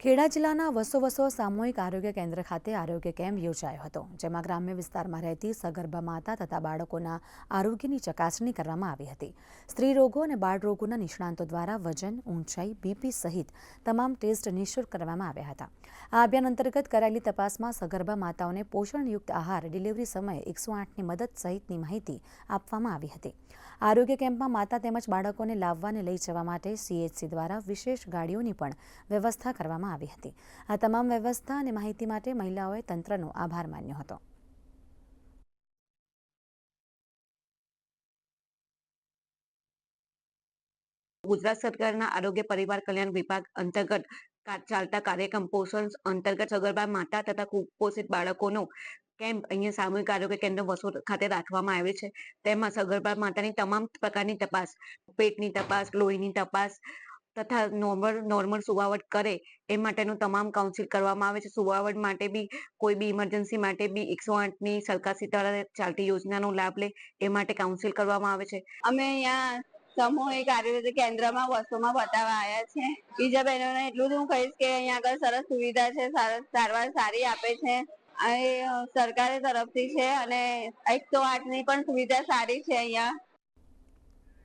ખેડા જિલ્લાના વસો સામૂહિક આરોગ્ય કેન્દ્ર ખાતે આરોગ્ય કેમ્પ યોજાયો હતો, જેમાં ગ્રામ્ય વિસ્તારમાં રહેતી સગર્ભા માતા તથા બાળકોના આરોગ્યની ચકાસણી કરવામાં આવી હતી। સ્ત્રી રોગો અને બાળ રોગોના નિષ્ણાંતો દ્વારા વજન, ઊંચાઈ, બીપી સહિત તમામ ટેસ્ટ નિઃશુલ્ક કરવામાં આવ્યા હતા। આ અભિયાન અંતર્ગત કરાયેલી તપાસમાં સગર્ભા માતાઓને પોષણયુક્ત આહાર, ડિલિવરી સમયે 108ની મદદ સહિતની માહિતી આપવામાં આવી હતી। આરોગ્ય કેમ્પમાં માતા તેમજ બાળકોને લાવવાને લઈ જવા માટે સીએચસી દ્વારા વિશેષ ગાડીઓની પણ વ્યવસ્થા કરવામાં આવી હતી। આ તમામ વ્યવસ્થા અને માહિતી માટે મહિલાઓએ તંત્રનો આભાર માન્યો હતો। ગુજરાત સરકારના આરોગ્ય પરિવાર કલ્યાણ વિભાગ અંતર્ગત ચાલતા કાર્યક્રમ પોષણ અંતર્ગત સગર્ભા માતા તથા કુપોષિત બાળકોનો કેમ્પ અહીંયા સામૂહિક આરોગ્ય કેન્દ્ર વસો ખાતે રાખવામાં આવે છે। તેમાં સગર્ભા માતાની તમામ પ્રકારની તપાસ, પેટની તપાસ, લોહીની તપાસ તથા નોર્મલ સુવાવડ કરે એ માટેનું તમામ કાઉન્સિલ કરવામાં આવે છે। સુવાવડ માટે બી કોઈ બી ઇમરજન્સી માટે બી 108ની સરકારશ્રી દ્વારા ચાલતી યોજનાનો લાભ લે એ માટે કાઉન્સિલ કરવામાં આવે છે। અમે અહીંયા સામૂહિક આયુર્વેદિક કેન્દ્રમાં વસોમાં બતાવવા આવ્યા છે। બીજા બહેનોને એટલું જ હું કહીશ કે અહીંયા આગળ સરસ સુવિધા છે, સારવાર સારી આપે છે, સરકારી તરફથી છે અને 108ની પણ સુવિધા સારી છે અહીંયા।